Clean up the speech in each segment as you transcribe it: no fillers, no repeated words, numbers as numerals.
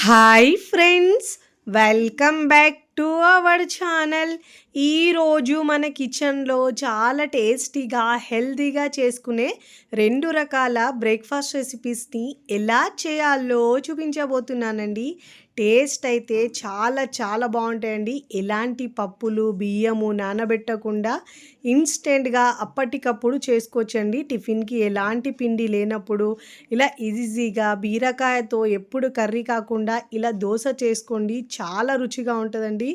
Hi friends, welcome back to our channel. ఈరోజు మన కిచెన్లో చాలా టేస్టీగా హెల్తీగా చేసుకునే 2 రకాల బ్రేక్ఫాస్ట్ రెసిపీస్ని ఎలా చేయాలో చూపించబోతున్నానండి. టేస్ట్ అయితే చాలా చాలా బాగుంటాయండి. ఎలాంటి పప్పులు బియ్యము నానబెట్టకుండా ఇన్స్టెంట్గా అప్పటికప్పుడు చేసుకోవచ్చండి. టిఫిన్కి ఎలాంటి పిండి లేనప్పుడు ఇలా ఈజీగా బీరకాయతో ఎప్పుడు కర్రీ కాకుండా ఇలా దోశ చేసుకోండి, చాలా రుచిగా ఉంటుందండి.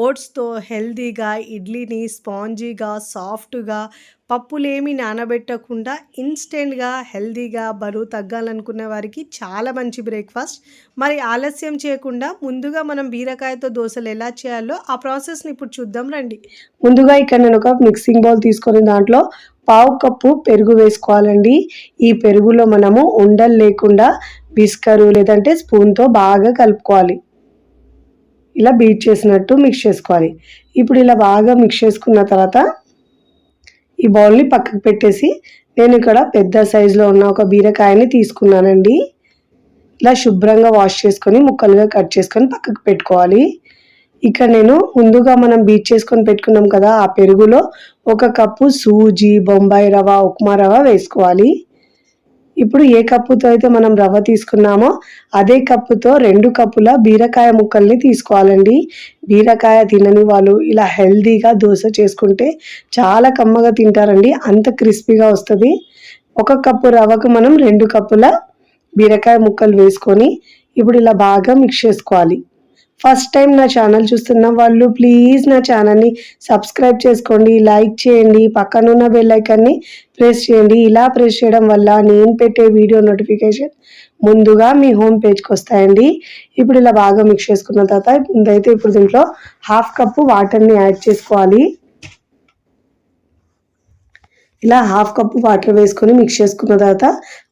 ఓట్స్తో హెల్తీగా ఇడ్లీని స్పాంజీగా సాఫ్ట్గా పప్పులేమి నానబెట్టకుండా ఇన్స్టెంట్గా హెల్తీగా బరువు తగ్గాలనుకునే వారికి చాలా మంచి బ్రేక్ఫాస్ట్. మరి ఆలస్యం చేయకుండా ముందుగా మనం బీరకాయతో దోశలు ఎలా చేయాలో ఆ ప్రాసెస్ని ఇప్పుడు చూద్దాం రండి. ముందుగా ఇక్కడ నేను ఒక మిక్సింగ్ బౌల్ తీసుకొని దాంట్లో పావు కప్పు పెరుగు వేసుకోవాలండి. ఈ పెరుగులో మనము ఉండలు లేకుండా బిస్కరు లేదంటే స్పూన్తో బాగా కలుపుకోవాలి. ఇలా బీట్ చేసినట్టు మిక్స్ చేసుకోవాలి. ఇప్పుడు ఇలా బాగా మిక్స్ చేసుకున్న తర్వాత ఈ బౌల్ని పక్కకు పెట్టేసి నేను ఇక్కడ పెద్ద సైజులో ఉన్న ఒక బీరకాయని తీసుకున్నానండి. ఇలా శుభ్రంగా వాష్ చేసుకొని ముక్కలుగా కట్ చేసుకొని పక్కకు పెట్టుకోవాలి. ఇక్కడ నేను ముందుగా మనం బీట్ చేసుకొని పెట్టుకున్నాం కదా, ఆ పెరుగులో 1 కప్పు సూజీ, బొంబాయి రవ, ఉప్మా రవ వేసుకోవాలి. ఇప్పుడు ఏ కప్పుతో అయితే మనం రవ్వ తీసుకున్నామో అదే కప్పుతో 2 కప్పుల బీరకాయ ముక్కల్ని తీసుకోవాలండి. బీరకాయ తినని వాళ్ళు ఇలా హెల్తీగా దోశ చేసుకుంటే చాలా కమ్మగా తింటారండి, అంత క్రిస్పీగా వస్తుంది. 1 కప్పు రవ్వకు మనం 2 కప్పుల బీరకాయ ముక్కలు వేసుకొని ఇప్పుడు ఇలా బాగా మిక్స్ చేసుకోవాలి. ఫస్ట్ టైం నా ఛానల్ చూస్తున్న వాళ్ళు ప్లీజ్ నా ఛానల్ని సబ్స్క్రైబ్ చేసుకోండి, లైక్ చేయండి, పక్కనున్న బెల్ ఐకాన్ని ప్రెస్ చేయండి. ఇలా ప్రెస్ చేయడం వల్ల నేను పెట్టే వీడియో నోటిఫికేషన్ ముందుగా మీ హోమ్ పేజ్కి వస్తాయండి. ఇప్పుడు ఇలా బాగా మిక్స్ చేసుకున్న తర్వాత ముందైతే ఇప్పుడు దీంట్లో 1/2 కప్పు వాటర్ని యాడ్ చేసుకోవాలి. ఇలా 1/2 కప్పు వాటర్ వేసుకొని మిక్స్ చేసుకున్న తర్వాత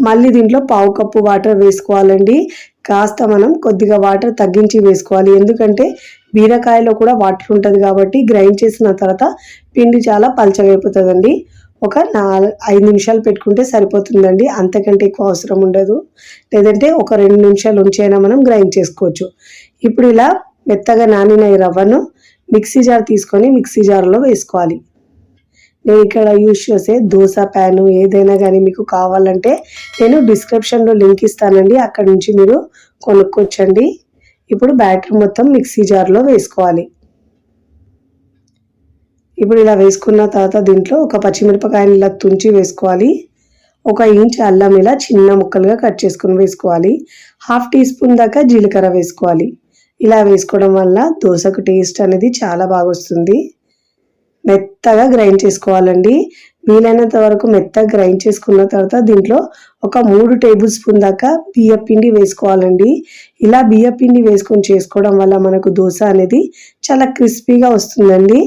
మళ్ళీ దీంట్లో పావు కప్పు వాటర్ వేసుకోవాలండి. కాస్త మనం కొద్దిగా వాటర్ తగ్గించి వేసుకోవాలి, ఎందుకంటే బీరకాయలో కూడా వాటర్ ఉంటుంది కాబట్టి గ్రైండ్ చేసిన తర్వాత పిండి చాలా పల్చగా అయిపోతుందండి. ఒక 5 నిమిషాలు పెట్టుకుంటే సరిపోతుందండి, అంతకంటే ఎక్కువ అవసరం ఉండదు. లేదంటే ఒక 2 నిమిషాలు ఉంచైనా మనం గ్రైండ్ చేసుకోవచ్చు. ఇప్పుడు ఇలా మెత్తగా నానిన ఈ రవ్వను మిక్సీ జార్ తీసుకొని మిక్సీ జార్లో వేసుకోవాలి. నేను ఇక్కడ యూజ్ చేసే దోశ ప్యాను ఏదైనా కానీ మీకు కావాలంటే నేను డిస్క్రిప్షన్లో లింక్ ఇస్తానండి, అక్కడ నుంచి మీరు కొనుక్కొచ్చండి. ఇప్పుడు బ్యాటర్ మొత్తం మిక్సీ జార్లో వేసుకోవాలి. ఇప్పుడు ఇలా వేసుకున్న తర్వాత దీంట్లో ఒక పచ్చిమిరపకాయని ఇలా తుంచి వేసుకోవాలి. 1 ఇంచ్ అల్లం ఇలా చిన్న ముక్కలుగా కట్ చేసుకుని వేసుకోవాలి. 1/2 టీ స్పూన్ దాకా జీలకర్ర వేసుకోవాలి. ఇలా వేసుకోవడం వల్ల దోశకు టేస్ట్ అనేది చాలా బాగా వస్తుంది. మెత్తగా గ్రైండ్ చేసుకోవాలండి. వీలైనంత వరకు మెత్తగా గ్రైండ్ చేసుకున్న తర్వాత దీంట్లో ఒక 3 టేబుల్ స్పూన్ దాకా బియ్య పిండి వేసుకోవాలండి. ఇలా బియ్య పిండి వేసుకొని చేసుకోవడం వల్ల మనకు దోశ అనేది చాలా క్రిస్పీగా వస్తుందండి.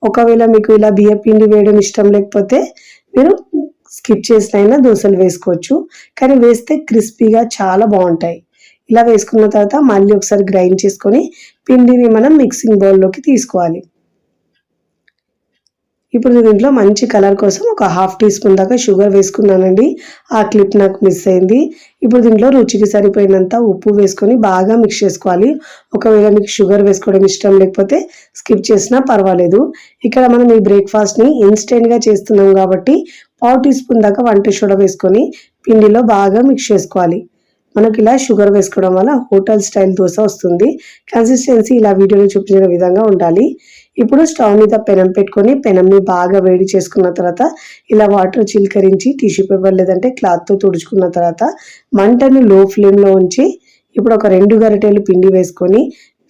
ఒకవేళ మీకు ఇలా బియ్య పిండి వేయడం ఇష్టం లేకపోతే మీరు స్కిప్ చేసినైనా దోశలు వేసుకోవచ్చు, కానీ వేస్తే క్రిస్పీగా చాలా బాగుంటాయి. ఇలా వేసుకున్న తర్వాత మళ్ళీ ఒకసారి గ్రైండ్ చేసుకొని పిండిని మనం మిక్సింగ్ బౌల్లోకి తీసుకోవాలి. ఇప్పుడు దీంట్లో మంచి కలర్ కోసం ఒక 1/2 టీ స్పూన్ దాకా షుగర్ వేసుకున్నానండి. ఆ క్లిప్ నాకు మిస్ అయింది. ఇప్పుడు దీంట్లో రుచికి సరిపోయినంత ఉప్పు వేసుకొని బాగా మిక్స్ చేసుకోవాలి. ఒకవేళ మీకు షుగర్ వేసుకోవడం ఇష్టం లేకపోతే స్కిప్ చేసినా పర్వాలేదు. ఇక్కడ మనం ఈ బ్రేక్ఫాస్ట్ని ఇన్స్టెంట్గా చేస్తున్నాం కాబట్టి 1/2 టీ స్పూన్ దాకా వంట సోడా వేసుకొని పిండిలో బాగా మిక్స్ చేసుకోవాలి. మనకి ఇలా షుగర్ వేసుకోవడం వల్ల హోటల్ స్టైల్ దోశ వస్తుంది. కన్సిస్టెన్సీ ఇలా వీడియోలో చూపించిన విధంగా ఉండాలి. ఇప్పుడు స్టవ్ మీద పెనం పెట్టుకొని పెనంని బాగా వేడి చేసుకున్న తర్వాత ఇలా వాటర్ చిలకరించి టిష్యూ పేపర్ లేదంటే క్లాత్తో తుడుచుకున్న తర్వాత మంటని లో ఫ్లేమ్లో ఉంచి ఇప్పుడు ఒక 2 గరిటెలు పిండి వేసుకొని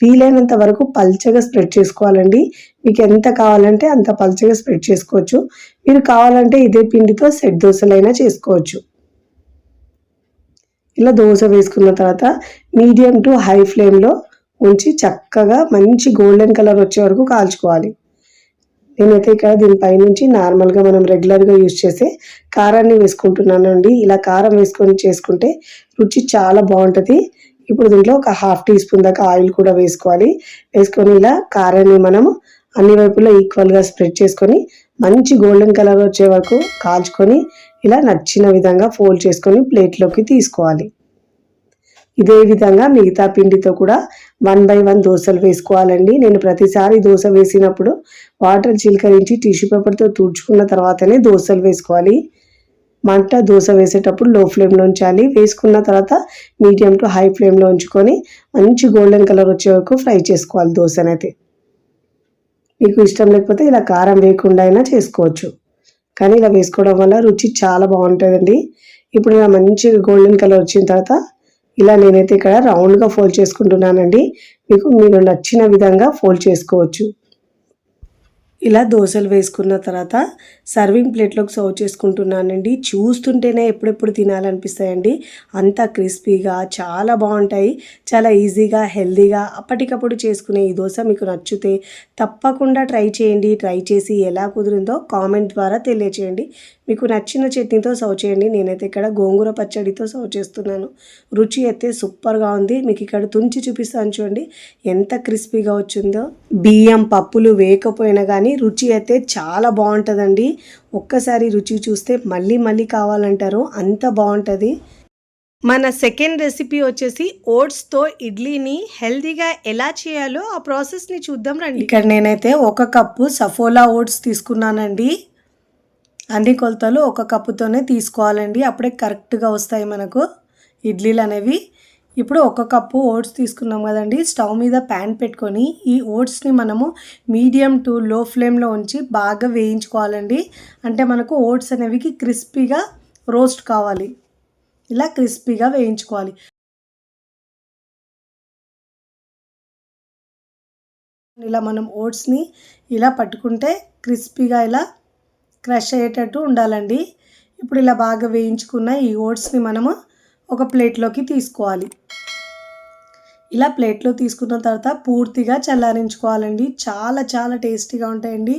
వీలైనంత వరకు పల్చగా స్ప్రెడ్ చేసుకోవాలండి. మీకు ఎంత కావాలంటే అంత పల్చగా స్ప్రెడ్ చేసుకోవచ్చు. మీరు కావాలంటే ఇదే పిండితో సెట్ దోశలైనా చేసుకోవచ్చు. ఇలా దోశ వేసుకున్న తర్వాత మీడియం టు హై ఫ్లేమ్లో ఉంచి చక్కగా మంచి గోల్డెన్ కలర్ వచ్చే వరకు కాల్చుకోవాలి. నేనైతే ఇక్కడ దీనిపైనుంచి నార్మల్గా మనం రెగ్యులర్గా యూజ్ చేసే కారాన్ని వేసుకుంటున్నానండి. ఇలా కారం వేసుకొని చేసుకుంటే రుచి చాలా బాగుంటుంది. ఇప్పుడు దీంట్లో ఒక 1/2 టీ స్పూన్ దాకా ఆయిల్ కూడా వేసుకోవాలి. వేసుకొని ఇలా కారాన్ని మనము అన్ని వైపులా ఈక్వల్గా స్ప్రెడ్ చేసుకొని మంచి గోల్డెన్ కలర్ వచ్చే వరకు కాల్చుకొని ఇలా నచ్చిన విధంగా ఫోల్డ్ చేసుకొని ప్లేట్లోకి తీసుకోవాలి. ఇదే విధంగా మిగతా పిండితో కూడా 1 బై 1 దోశలు వేసుకోవాలండి. నేను ప్రతిసారి దోశ వేసినప్పుడు వాటర్ చిలకరించి టిష్యూ పేపర్తో తుడుచుకున్న తర్వాతనే దోశలు వేసుకోవాలి. మంట దోశ వేసేటప్పుడు లో ఫ్లేమ్లో ఉంచాలి. వేసుకున్న తర్వాత మీడియం టు హై ఫ్లేమ్లో ఉంచుకొని మంచి గోల్డెన్ కలర్ వచ్చే వరకు ఫ్రై చేసుకోవాలి దోశనైతే. మీకు ఇష్టం లేకపోతే ఇలా కారం వేయకుండా అయినా చేసుకోవచ్చు, కానీ ఇలా వేసుకోవడం వల్ల రుచి చాలా బాగుంటుందండి. ఇప్పుడు ఇలా మంచిగా గోల్డెన్ కలర్ వచ్చిన తర్వాత ఇలా నేనైతే ఇక్కడ రౌండ్గా ఫోల్డ్ చేసుకుంటున్నానండి. మీరు నచ్చిన విధంగా ఫోల్డ్ చేసుకోవచ్చు. ఇలా దోశలు వేసుకున్న తర్వాత సర్వింగ్ ప్లేట్లోకి సర్వ్ చేసుకుంటున్నానండి. చూస్తుంటేనే ఎప్పుడెప్పుడు తినాలనిపిస్తాయండి. అంత క్రిస్పీగా చాలా బాగుంటాయి. చాలా ఈజీగా హెల్దీగా అప్పటికప్పుడు చేసుకునే ఈ దోశ మీకు నచ్చితే తప్పకుండా ట్రై చేయండి. ట్రై చేసి ఎలా కుదిరిందో కామెంట్ ద్వారా తెలియచేయండి. మీకు నచ్చిన చట్నీతో సర్వ్ చేయండి. నేనైతే ఇక్కడ గోంగూర పచ్చడితో సర్వ్ చేస్తున్నాను. రుచి అయితే సూపర్గా ఉంది. మీకు ఇక్కడ తుంచి చూపిస్తాను చూడండి ఎంత క్రిస్పీగా వచ్చిందో. బియ్యం పప్పులు వేయకపోయినా కానీ రుచి అయితే చాలా బాగుంటుందండి. ఒక్కసారి రుచి చూస్తే మళ్ళీ మళ్ళీ కావాలంటారు, అంత బాగుంటుంది. మన సెకండ్ రెసిపీ వచ్చేసి ఓట్స్తో ఇడ్లీని హెల్తీగా ఎలా చేయాలో ఆ ప్రాసెస్ని చూద్దాం రండి. ఇక్కడ నేనైతే 1 కప్పు సఫోలా ఓట్స్ తీసుకున్నానండి. అన్ని కొలతలు 1 కప్పుతోనే తీసుకోవాలండి, అప్పుడే కరెక్ట్గా వస్తాయి మనకు ఇడ్లీలు అనేవి. ఇప్పుడు 1 కప్పు ఓట్స్ తీసుకున్నాం కదండి. స్టవ్ మీద ప్యాన్ పెట్టుకొని ఈ ఓట్స్ని మనము మీడియం టు లో ఫ్లేమ్లో ఉంచి బాగా వేయించుకోవాలండి. అంటే మనకు ఓట్స్ అనేవి క్రిస్పీగా రోస్ట్ కావాలి. ఇలా క్రిస్పీగా వేయించుకోవాలి. ఇలా మనం ఓట్స్ని ఇలా పట్టుకుంటే క్రిస్పీగా ఇలా క్రష్ అయ్యేటట్టు ఉండాలండి. ఇప్పుడు ఇలా బాగా వేయించుకున్న ఈ ఓట్స్ని మనము ఒక ప్లేట్లోకి తీసుకోవాలి. ఇలా ప్లేట్లో తీసుకున్న తర్వాత పూర్తిగా చల్లారించుకోవాలండి. చాలా చాలా టేస్టీగా ఉంటాయండి.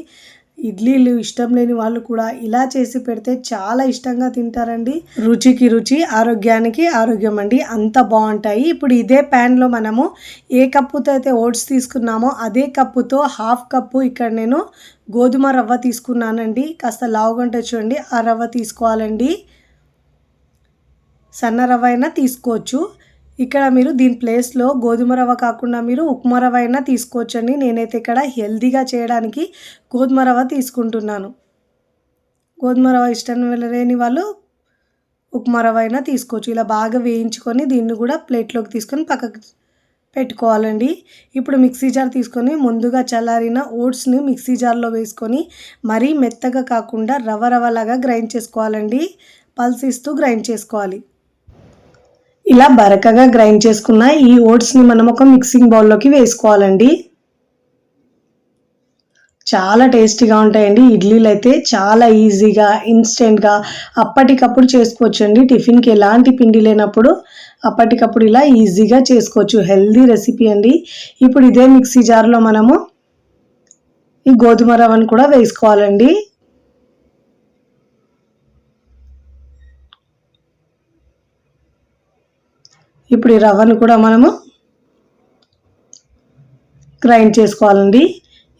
ఇడ్లీలు ఇష్టం లేని వాళ్ళు కూడా ఇలా చేసి పెడితే చాలా ఇష్టంగా తింటారండి. రుచికి రుచి, ఆరోగ్యానికి ఆరోగ్యం అండి, అంత బాగుంటాయి. ఇప్పుడు ఇదే ప్యాన్లో మనము ఏ కప్పుతో అయితే ఓట్స్ తీసుకున్నామో అదే కప్పుతో 1/2 కప్పు ఇక్కడ నేను గోధుమ రవ్వ తీసుకున్నానండి. కాస్త లావుగంట చూడండి ఆ రవ్వ తీసుకోవాలండి. సన్న రవ్వ అయినా తీసుకోవచ్చు. ఇక్కడ మీరు దీని ప్లేస్లో గోధుమ రవ్వ కాకుండా మీరు ఉప్మా రవ్వ అయినా తీసుకోవచ్చండి. నేనైతే ఇక్కడ హెల్తీగా చేయడానికి గోధుమ రవ్వ తీసుకుంటున్నాను. గోధుమ రవ్వ ఇష్టం లేని వాళ్ళు ఉప్మా రవ్వ అయినా తీసుకోవచ్చు. ఇలా బాగా వేయించుకొని దీన్ని కూడా ప్లేట్లోకి తీసుకొని పక్కకు పెట్టుకోవాలండి. ఇప్పుడు మిక్సీ జార్ తీసుకొని ముందుగా చల్లారిన ఓట్స్ని మిక్సీ జార్లో వేసుకొని మరీ మెత్తగా కాకుండా రవ్వ రవ్వలాగా గ్రైండ్ చేసుకోవాలండి. పల్స్ ఇస్తూ గ్రైండ్ చేసుకోవాలి. ఇలా బరకగా గ్రైండ్ చేసుకున్న ఈ ఓట్స్ని మనం ఒక మిక్సింగ్ బౌల్లోకి వేసుకోవాలండి. చాలా టేస్టీగా ఉంటాయండి. ఇడ్లీలు అయితే చాలా ఈజీగా ఇన్స్టెంట్గా అప్పటికప్పుడు చేసుకోవచ్చండి. టిఫిన్కి ఎలాంటి పిండి లేనప్పుడు అప్పటికప్పుడు ఇలా ఈజీగా చేసుకోవచ్చు. హెల్దీ రెసిపీ అండి. ఇప్పుడు ఇదే మిక్సీ జార్లో మనము ఈ గోధుమ రవ్వను కూడా వేసుకోవాలండి. ఇప్పుడు ఈ రవ్వను కూడా మనము గ్రైండ్ చేసుకోవాలండి.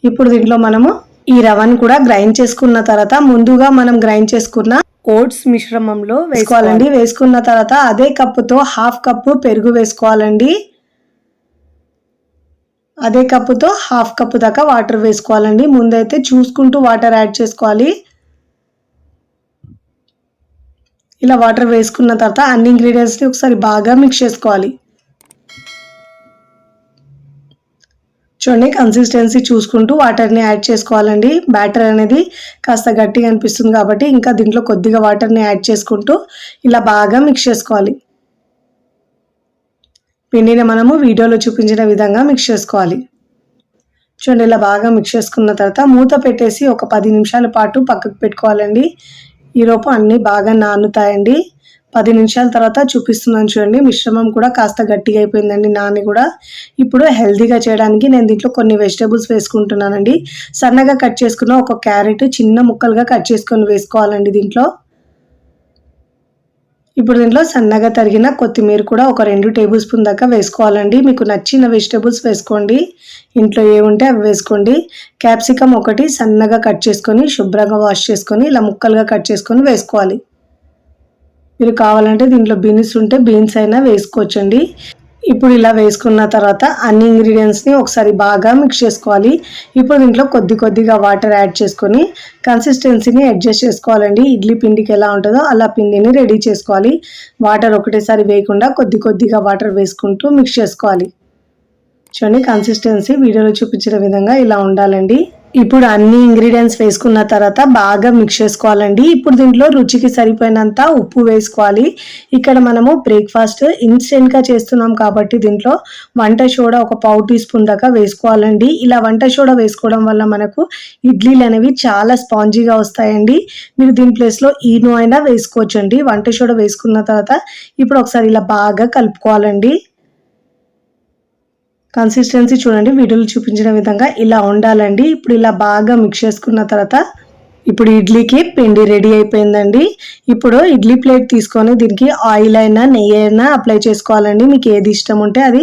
ఇప్పుడు దీంట్లో మనము ఈ రవ్వను కూడా గ్రైండ్ చేసుకున్న తర్వాత ముందుగా మనం గ్రైండ్ చేసుకున్న ఓట్స్ మిశ్రమంలో వేసుకోవాలండి. వేసుకున్న తర్వాత అదే కప్పుతో 1/2 కప్పు పెరుగు వేసుకోవాలండి. అదే కప్పుతో 1/2 కప్పు దాకా వాటర్ వేసుకోవాలండి. ముందైతే చూసుకుంటూ వాటర్ యాడ్ చేసుకోవాలి. ఇలా వాటర్ వేసుకున్న తర్వాత అన్ని ఇంగ్రీడియంట్స్ని ఒకసారి బాగా మిక్స్ చేసుకోవాలి. చూడండి కన్సిస్టెన్సీ చూసుకుంటూ వాటర్ని యాడ్ చేసుకోవాలండి. బ్యాటర్ అనేది కాస్త గట్టిగా అనిపిస్తుంది కాబట్టి ఇంకా దీంట్లో కొద్దిగా వాటర్ని యాడ్ చేసుకుంటూ ఇలా బాగా మిక్స్ చేసుకోవాలి. పిండిని మనము వీడియోలో చూపించిన విధంగా మిక్స్ చేసుకోవాలి. చూడండి ఇలా బాగా మిక్స్ చేసుకున్న తర్వాత మూత పెట్టేసి ఒక 10 నిమిషాల పాటు పక్కకు పెట్టుకోవాలండి. ఈలోపు అన్నీ బాగా నానుతాయండి. 10 నిమిషాల తర్వాత చూపిస్తున్నాను చూడండి. మిశ్రమం కూడా కాస్త గట్టిగా అయిపోయిందండి నాని కూడా. ఇప్పుడు హెల్తీగా చేయడానికి నేను దీంట్లో కొన్ని వెజిటేబుల్స్ వేసుకుంటున్నానండి. సన్నగా కట్ చేసుకున్న ఒక క్యారెట్ చిన్న ముక్కలుగా కట్ చేసుకొని వేసుకోవాలండి దీంట్లో. ఇప్పుడు దీంట్లో సన్నగా తరిగిన కొత్తిమీర కూడా ఒక 2 టేబుల్ స్పూన్ దాకా వేసుకోవాలండి. మీకు నచ్చిన వెజిటేబుల్స్ వేసుకోండి, ఇంట్లో ఏ ఉంటే అవి వేసుకోండి. క్యాప్సికమ్ ఒకటి సన్నగా కట్ చేసుకొని శుభ్రంగా వాష్ చేసుకొని ఇలా ముక్కలుగా కట్ చేసుకొని వేసుకోవాలి. మీరు కావాలంటే దీంట్లో బీన్స్ ఉంటే బీన్స్ అయినా వేసుకోవచ్చండి. ఇప్పుడు ఇలా వేసుకున్న తర్వాత అన్ని ఇంగ్రీడియంట్స్ని ఒకసారి బాగా మిక్స్ చేసుకోవాలి. ఇప్పుడు దీంట్లో కొద్దిగా వాటర్ యాడ్ చేసుకొని కన్సిస్టెన్సీని అడ్జస్ట్ చేసుకోవాలండి. ఇడ్లీ పిండికి ఎలా ఉంటుందో అలా పిండిని రెడీ చేసుకోవాలి. వాటర్ ఒకటేసారి వేయకుండా కొద్దిగా వాటర్ వేసుకుంటూ మిక్స్ చేసుకోవాలి. చూడండి, కన్సిస్టెన్సీ వీడియోలో చూపించిన విధంగా ఇలా ఉండాలండి. ఇప్పుడు అన్ని ఇంగ్రీడియంట్స్ వేసుకున్న తర్వాత బాగా మిక్స్ చేసుకోవాలండి. ఇప్పుడు దీంట్లో రుచికి సరిపోయినంత ఉప్పు వేసుకోవాలి. ఇక్కడ మనము బ్రేక్ఫాస్ట్ ఇన్స్టెంట్గా చేస్తున్నాం కాబట్టి దీంట్లో వంట సోడా ఒక పావు టీ స్పూన్ దాకా వేసుకోవాలండి. ఇలా వంట సోడా వేసుకోవడం వల్ల మనకు ఇడ్లీలు అనేవి చాలా స్పాంజీగా వస్తాయండి. మీరు దీని ప్లేస్లో ఈనో అయినా వేసుకోవచ్చండి. వంట సోడా వేసుకున్న తర్వాత ఇప్పుడు ఒకసారి ఇలా బాగా కలుపుకోవాలండి. కన్సిస్టెన్సీ చూడండి, వీడియోలో చూపించిన విధంగా ఇలా ఉండాలండి. ఇప్పుడు ఇలా బాగా మిక్స్ చేసుకున్న తర్వాత ఇప్పుడు ఇడ్లీకి పిండి రెడీ అయిపోయిందండి. ఇప్పుడు ఇడ్లీ ప్లేట్ తీసుకొని దీనికి ఆయిల్ అయినా నెయ్యి అయినా అప్లై చేసుకోవాలండి. మీకు ఏది ఇష్టం ఉంటే అది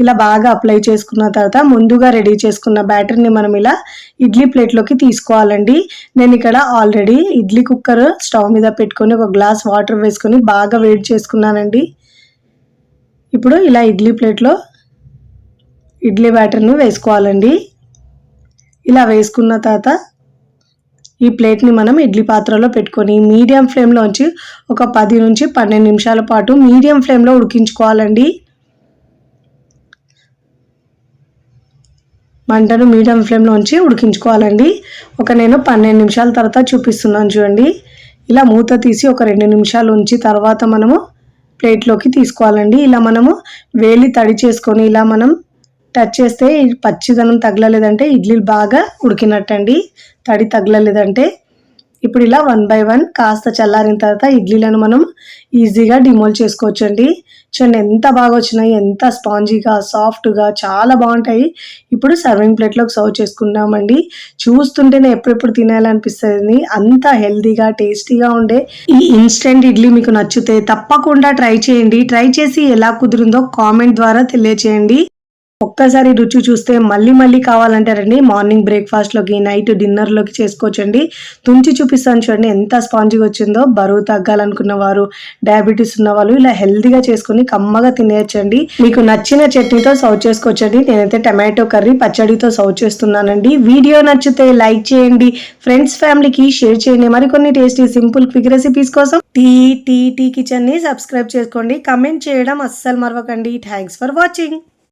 ఇలా బాగా అప్లై చేసుకున్న తర్వాత ముందుగా రెడీ చేసుకున్న బ్యాటర్ని మనం ఇలా ఇడ్లీ ప్లేట్లోకి తీసుకోవాలండి. నేను ఇక్కడ ఆల్రెడీ ఇడ్లీ కుక్కర్ స్టవ్ మీద పెట్టుకొని ఒక గ్లాస్ వాటర్ వేసుకొని బాగా వేడి చేసుకున్నానండి. ఇప్పుడు ఇలా ఇడ్లీ ప్లేట్లో ఇడ్లీ బ్యాటర్ని వేసుకోవాలండి. ఇలా వేసుకున్న తర్వాత ఈ ప్లేట్ని మనం ఇడ్లీ పాత్రలో పెట్టుకొని మీడియం ఫ్లేమ్లోంచి ఒక 10 నుంచి 12 నిమిషాల పాటు మీడియం ఫ్లేమ్లో ఉడికించుకోవాలండి. మంటను మీడియం ఫ్లేమ్లోంచి ఉడికించుకోవాలండి. నేను 12 నిమిషాల తర్వాత చూపిస్తున్నాను చూడండి. ఇలా మూత తీసి ఒక 2 నిమిషాలు ఉంచి తర్వాత మనము ప్లేట్లోకి తీసుకోవాలండి. ఇలా మనము వేలి తడి చేసుకొని ఇలా మనం టచ్ చేస్తే పచ్చిదనం తగలలేదంటే ఇడ్లీలు బాగా ఉడికినట్టండి. తడి తగలలేదంటే ఇప్పుడు ఇలా 1 by 1 కాస్త చల్లారిన తర్వాత ఇడ్లీలను మనం ఈజీగా డిమోల్డ్ చేసుకోవచ్చండి. చూడండి ఎంత బాగా వచ్చినాయి, ఎంత స్పాంజీగా సాఫ్ట్గా చాలా బాగుంటాయి. ఇప్పుడు సర్వింగ్ ప్లేట్లోకి సర్వ్ చేసుకున్నామండి. చూస్తుంటేనే ఎప్పుడెప్పుడు తినాలనిపిస్తుంది. అంత హెల్తీగా టేస్టీగా ఉండే ఈ ఇన్స్టెంట్ ఇడ్లీ మీకు నచ్చితే తప్పకుండా ట్రై చేయండి. ట్రై చేసి ఎలా కుదిరిందో కామెంట్ ద్వారా తెలియచేయండి. ఒక్కసారి రుచి చూస్తే మళ్ళీ కావాలంటారండి. మార్నింగ్ బ్రేక్ఫాస్ట్లోకి, నైట్ డిన్నర్లోకి చేసుకోవచ్చండి. తుంచి చూపిస్తాను చూడండి ఎంత స్పాంజీగా వచ్చిందో. బరువు తగ్గాలనుకున్న వారు, డయాబెటీస్ ఉన్న వాళ్ళు ఇలా హెల్తీగా చేసుకుని కమ్మగా తినేయచ్చండి. మీకు నచ్చిన చట్నీతో సర్వ్ చేసుకోవచ్చండి. నేనైతే టమాటో కర్రీ పచ్చడితో సర్వ్ చేస్తున్నానండి. వీడియో నచ్చితే లైక్ చేయండి, ఫ్రెండ్స్ ఫ్యామిలీకి షేర్ చేయండి. మరికొన్ని టేస్టీ సింపుల్ క్విక్ రెసిపీస్ కోసం టీ కిచెన్ని సబ్స్క్రైబ్ చేసుకోండి. కమెంట్ చేయడం అస్సలు మరవకండి. Thanks for watching.